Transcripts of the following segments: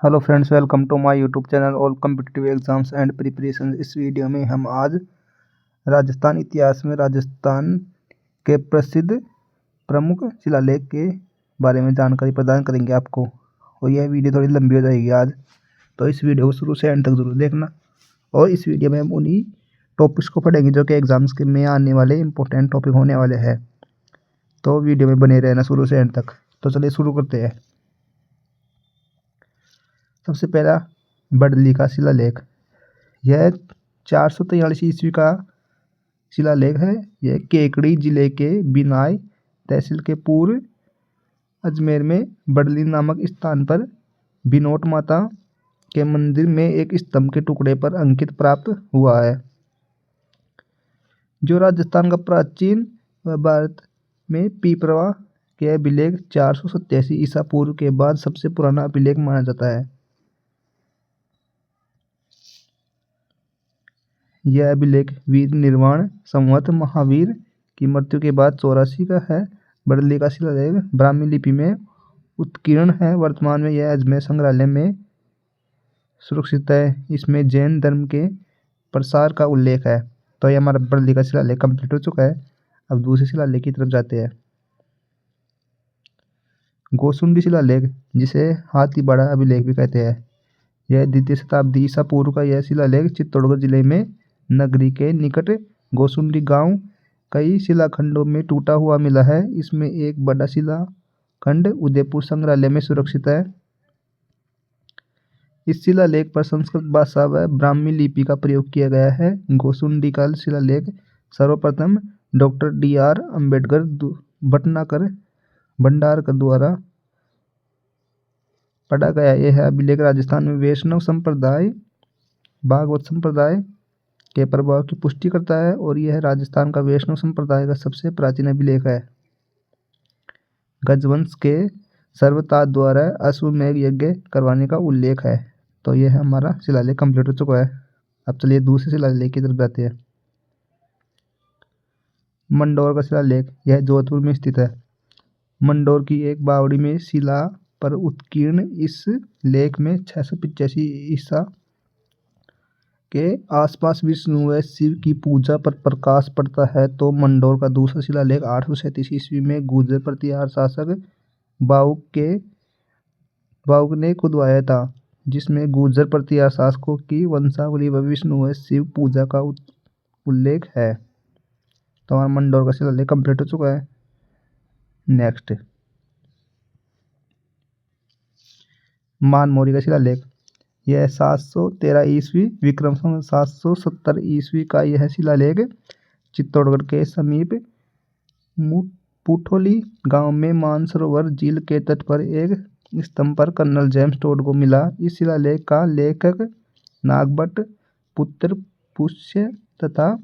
Hello friends, welcome to my YouTube channel all competitive exams and preparation. इस video में हम आज राजस्थान इतिहास में राजस्थान के प्रसिद्ध प्रमुख शिलालेख के बारे में जानकारी प्रदान करेंगे आपको। और यह वीडियो थोड़ी लंबी हो जाएगी आज, तो इस वीडियो को शुरू से एंड तक जरूर देखना। और इस वीडियो में हम उन्हीं टॉपिक्स को पढ़ेंगे जो कि एग्जाम्स के में आने वाले इंपॉर्टेंट टॉपिक होने वाले हैं। तो वीडियो में बने रहना शुरू से एंड तक। तो चलिए शुरू करते हैं। सबसे पहला बड़ली का शिलालेख। यह 443 ईस्वी का शिलालेख है। यह केकड़ी जिले के बिनाई तहसील के पूर्व अजमेर में बड़ली नामक स्थान पर बिनोट माता के मंदिर में एक स्तंभ के टुकड़े पर अंकित प्राप्त हुआ है, जो राजस्थान का प्राचीन व भारत में पीपरवा के अभिलेख 487 ईसा पूर्व के बाद सबसे पुराना अभिलेख माना जाता है। यह अभिलेख वीर निर्वाण संवत महावीर की मृत्यु के बाद 84 का है। बड़ली का शिलालेख ब्राह्मी लिपि में उत्कीर्ण है। वर्तमान में यह अजमेर संग्रहालय में सुरक्षित है। इसमें जैन धर्म के प्रसार का उल्लेख है। तो यह हमारा बड़ली का शिलालेख कंप्लीट हो चुका है। अब दूसरे शिलालेख की तरफ जाते हैं। गोसुंडी शिलालेख, जिसे हाथीबाड़ा अभिलेख भी कहते हैं, यह द्वितीय शताब्दी ईसा पूर्व का यह शिलालेख चित्तौड़गढ़ जिले में नगरी के निकट गोसुंडी गांव कई शिलाखंडों में टूटा हुआ मिला है। इसमें एक बड़ा शिलाखंड उदयपुर संग्रहालय में सुरक्षित है। इस शिलालेख पर संस्कृत भाषा व ब्राह्मी लिपि का प्रयोग किया गया है। गोसुंडी का शिलालेख सर्वप्रथम डॉक्टर D.R. अम्बेडकर भटनागर द्वारा पढ़ा गया। यह अभिलेख राजस्थान में वैष्णव संप्रदाय भागवत संप्रदाय के प्रभाव की पुष्टि करता है और यह राजस्थान का वैष्णव संप्रदाय का सबसे प्राचीन अभिलेख है। गजवंश के सर्वताज द्वारा अश्वमेध यज्ञ करवाने का उल्लेख है। तो यह हमारा शिलालेख कंप्लीट हो चुका है। अब चलिए दूसरे शिलालेख की तरफ जाते हैं। मंडौर का शिलालेख, यह जोधपुर में स्थित है। मंडौर की एक बावड़ी में शिला पर उत्कीर्ण इस लेख में 685 ईसा के आसपास विष्णु व शिव की पूजा पर प्रकाश पड़ता है। तो मंडौर का दूसरा शिलालेख 837 ईस्वी में गुर्जर प्रतिहार शासक बाउक ने खुदवाया था, जिसमें गुर्जर प्रतिहार शासकों की वंशावली व विष्णु व शिव पूजा का उल्लेख है। तो हमारा मंडौर का शिलालेख कंप्लीट हो चुका है। नेक्स्ट, मानमोरी का शिलालेख, यह 713 ईस्वी विक्रम संवत 770 ईस्वी का यह शिलालेख चित्तौड़गढ़ के समीप पुठोली गांव में मानसरोवर झील के तट पर एक स्तंभ पर कर्नल जेम्स टोड को मिला। इस शिलालेख का लेखक नागभट्ट पुत्र पुष्य तथा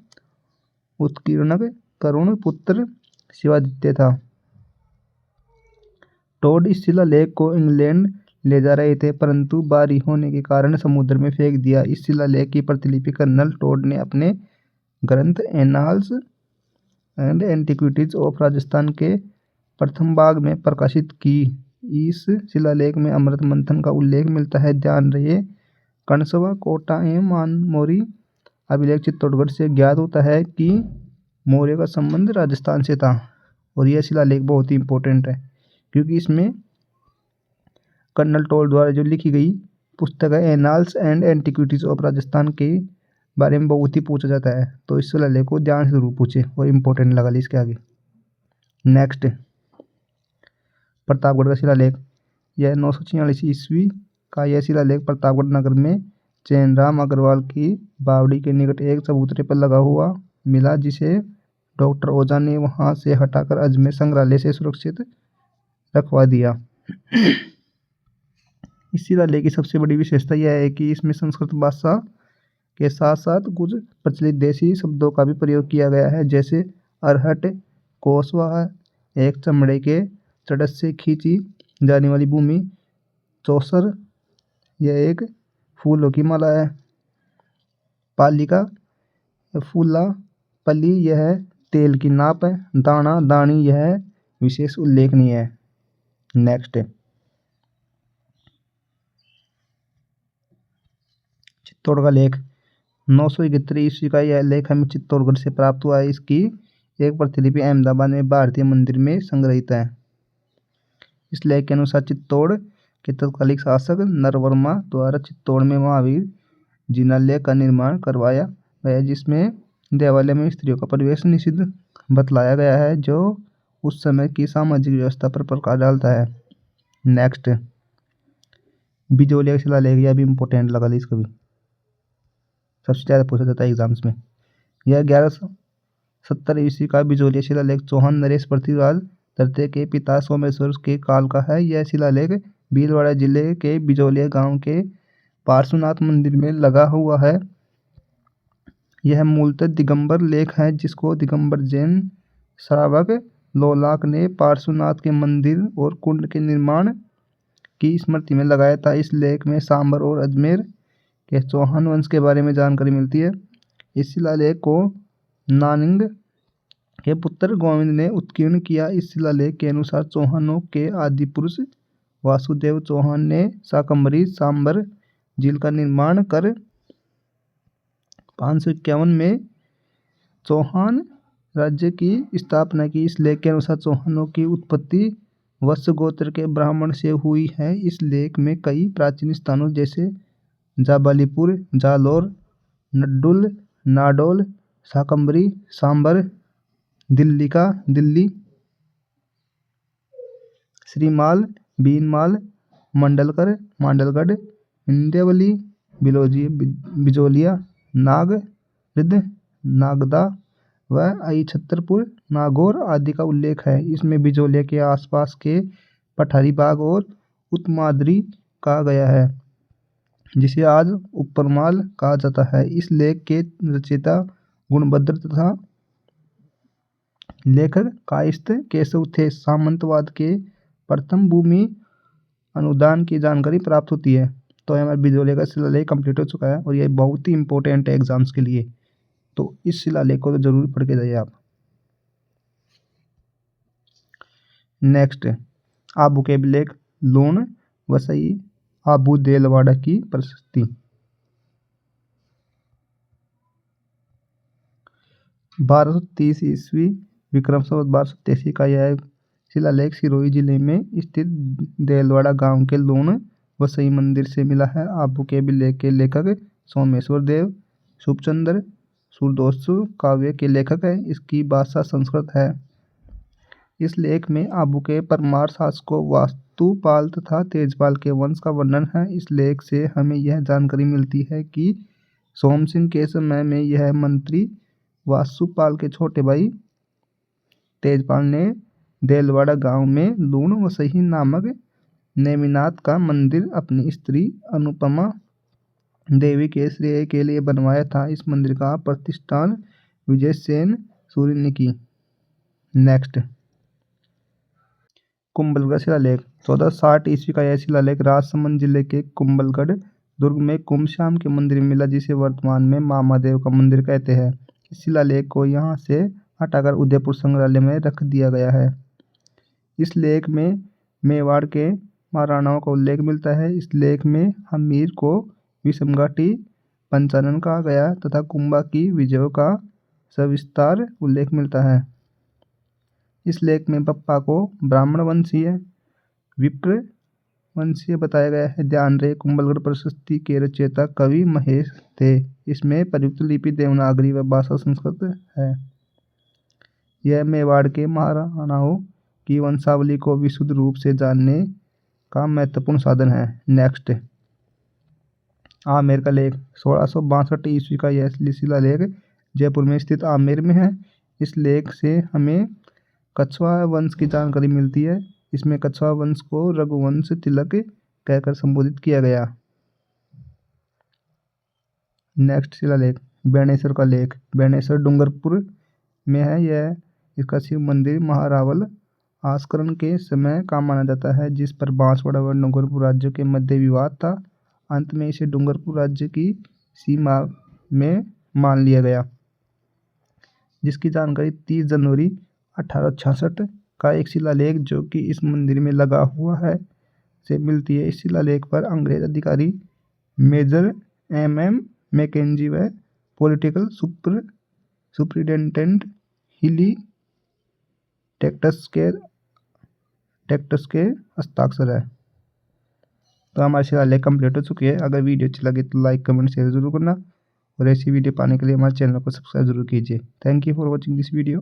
उत्कीर्णक करुण पुत्र शिवादित्य था। टोड इस शिलालेख को इंग्लैंड ले जा रहे थे, परंतु भारी होने के कारण समुद्र में फेंक दिया। इस शिलालेख की प्रतिलिपि कर्नल टोड ने अपने ग्रंथ annals and antiquities of Rajasthan के प्रथम भाग में प्रकाशित की। इस शिलालेख में अमृत मंथन का उल्लेख मिलता है। ध्यान रहे, कणसवा कोटा एवं मानमोरी अभिलेख चित्तौड़गढ़ से ज्ञात होता है कि मौर्य का संबंध राजस्थान से था। और यह शिलालेख बहुत ही इंपॉर्टेंट है, क्योंकि इसमें कर्नल टोड द्वारा जो लिखी गई पुस्तक है annals and antiquities of Rajasthan के बारे में बहुत ही पूछा जाता है। तो इस शिलालेख को ध्यान से जरूर पूछे और इम्पोर्टेंट लगा ली इसके आगे। नेक्स्ट, प्रतापगढ़ का शिलालेख, यह 946 ईस्वी का यह शिलालेख प्रतापगढ़ नगर में चैनराम अग्रवाल की बावड़ी के निकट एक चबूतरे पर लगा हुआ मिला, जिसे डॉक्टर ओझा ने वहां से हटाकर अजमेर संग्रहालय से सुरक्षित रखवा दिया। इस शिलालेख की सबसे बड़ी विशेषता यह है कि इसमें संस्कृत भाषा के साथ साथ कुछ प्रचलित देसी शब्दों का भी प्रयोग किया गया है, जैसे अरहट, कोसवा, एक चमड़े के चड़स से खींची जाने वाली भूमि, चौसर, यह एक फूलों की माला है, पालिका, फूला, पली, यह तेल की नाप है, दाना, दानी, यह विशेष उल्लेखनीय है। नेक्स्ट, चित्तौड़ का लेख 971 ईस्वी का यह लेख हमें चित्तौड़गढ़ से प्राप्त हुआ है। इसकी एक प्रतिलिपि अहमदाबाद में भारतीय मंदिर में संग्रहित है। इस लेख के अनुसार चित्तौड़ के तत्कालीन शासक नरवर्मा द्वारा चित्तौड़ में महावीर जिनालय का निर्माण करवाया गया, जिसमें देवालय में स्त्रियों का प्रवेश निषिद्ध बतलाया गया है, जो उस समय की सामाजिक व्यवस्था पर प्रकाश डालता है। नेक्स्ट, बिजोलिया का शिलालेख, यह भी इम्पोर्टेंट लगा इसको भी, सबसे ज़्यादा पूछा जाता है एग्जाम्स में। यह 1170 ईस्वी का बिजोलिया शिलालेख चौहान नरेश पृथ्वीराज तृतीय के पिता सोमेश्वर के काल का है। यह शिलालेख भीलवाड़ा जिले के बिजोलिया गांव के पार्श्वनाथ मंदिर में लगा हुआ है। यह मूलतः दिगंबर लेख है, जिसको दिगंबर जैन श्रावक लोलाक ने पार्श्वनाथ के मंदिर और कुंड के निर्माण की स्मृति में लगाया था। इस लेख में सांबर और अजमेर के चौहान वंश के बारे में जानकारी मिलती है। इस शिलालेख को नानिंग के पुत्र गोविंद ने उत्कीर्ण किया। इस शिलालेख के अनुसार चौहानों के आदि पुरुष वासुदेव चौहान ने शाकंभरी सांबर झील का निर्माण कर 551 में चौहान राज्य की स्थापना की। इस लेख के अनुसार चौहानों की उत्पत्ति वत्स गोत्र के ब्राह्मण से हुई है। इस लेख में कई प्राचीन स्थानों जैसे जाबालीपुर, जालोर, नड्डुल, नाडोल, शाकंभरी, सांबर, दिल्ली, श्रीमाल, बीनमाल, मांडलगढ़, इंदेवली, बिजोलिया, नागरिद, नागदा व आई-छतरपुर, नागौर आदि का उल्लेख है। इसमें बिजोलिया के आसपास के पठारी बाग और उत्तमाद्रि कहा गया है, जिसे आज उपरमाल कहा जाता है। इस लेख के रचयिता गुणभद्र तथा लेखक कायस्थ केशव थे। सामंतवाद के प्रथम भूमि अनुदान की जानकारी प्राप्त होती है। तो हमारा बिजोलिया का शिलालेख कंप्लीट हो चुका है और ये बहुत ही इंपॉर्टेंट है एग्जाम्स के लिए, तो इस शिलालेख को तो जरूर पढ़ के जाइए आप। नेक्स्ट, आबू के अभिलेख, लूण वसई आबू देलवाड़ा की प्रशस्ति। 1230 ईस्वी विक्रम संवत 1283 का यह शिलालेख सिरोही जिले में स्थित देलवाड़ा गांव के लूण वसई मंदिर से मिला है। आबू के अभिलेख के लेखक सोमेश्वर देव शुभचंद्र सूरदासु काव्य के लेखक हैं। इसकी भाषा संस्कृत है। इस लेख में आबू के परमार शासकों वास्तुपाल तथा तेजपाल के वंश का वर्णन है। इस लेख से हमें यह जानकारी मिलती है कि सोम सिंह के समय में यह मंत्री वास्तुपाल के छोटे भाई तेजपाल ने देलवाड़ा गांव में लूण वसई नामक नेमिनाथ का मंदिर अपनी स्त्री अनुपमा देवी के श्रेय के लिए बनवाया था। इस मंदिर का प्रतिष्ठान विजय सेन सूर्य ने की। नेक्स्ट, कुंभलगढ़ शिलालेख, 1460 ईस्वी का यह शिलालेख राजसमंद जिले के कुंभलगढ़ दुर्ग में कुंभश्याम के मंदिर में मिला, जिसे वर्तमान में मामादेव का मंदिर कहते हैं। इस शिलालेख को यहाँ से हटाकर उदयपुर संग्रहालय में रख दिया गया है। इस लेख में मेवाड़ के महाराणाओं का उल्लेख मिलता है। इस लेख में हमीर को विषमघाटी पंचानन कहा गया तथा कुंभा की विजयों का सविस्तार उल्लेख मिलता है। इस लेख में बप्पा को ब्राह्मण वंशीय विप्र वंशीय बताया गया है। ध्यान रहे, कुंभलगढ़ प्रशस्ति के रचयिता कवि महेश थे। इसमें प्रयुक्त लिपि देवनागरी व भाषा संस्कृत है। यह मेवाड़ के महाराणाओं की वंशावली को विशुद्ध रूप से जानने का महत्वपूर्ण साधन है। नेक्स्ट, आमेर का लेख, 1662 ईस्वी का यह शिलालेख जयपुर में स्थित आमेर में है। इस लेख से हमें कछवा वंश की जानकारी मिलती है। इसमें कछवा वंश को रघुवंश तिलक कहकर संबोधित किया गया। नेक्स्ट शिलालेख, बेणेश्वर का लेख, बेणेश्वर डूंगरपुर में है। यह इसका शिव मंदिर महारावल आस्करण के समय का माना जाता है, जिस पर बांसवाड़ा व डूंगरपुर राज्यों के मध्य विवाद था। अंत में इसे डूंगरपुर राज्य की सीमा में मान लिया गया, जिसकी जानकारी 30 जनवरी 1866 का एक शिलालेख जो कि इस मंदिर में लगा हुआ है से मिलती है। इस शिलालेख पर अंग्रेज अधिकारी मेजर MM मैकेंजी व पॉलिटिकल सुप्रिटेंडेंट हिली टेक्टस के हस्ताक्षर है। तो हमारी शिलालेख कंप्लीट हो चुकी है। अगर वीडियो अच्छी लगी तो लाइक कमेंट शेयर जरूर करना और ऐसी वीडियो पाने के लिए हमारे चैनल को सब्सक्राइब जरूर कीजिए। Thank you for watching this video.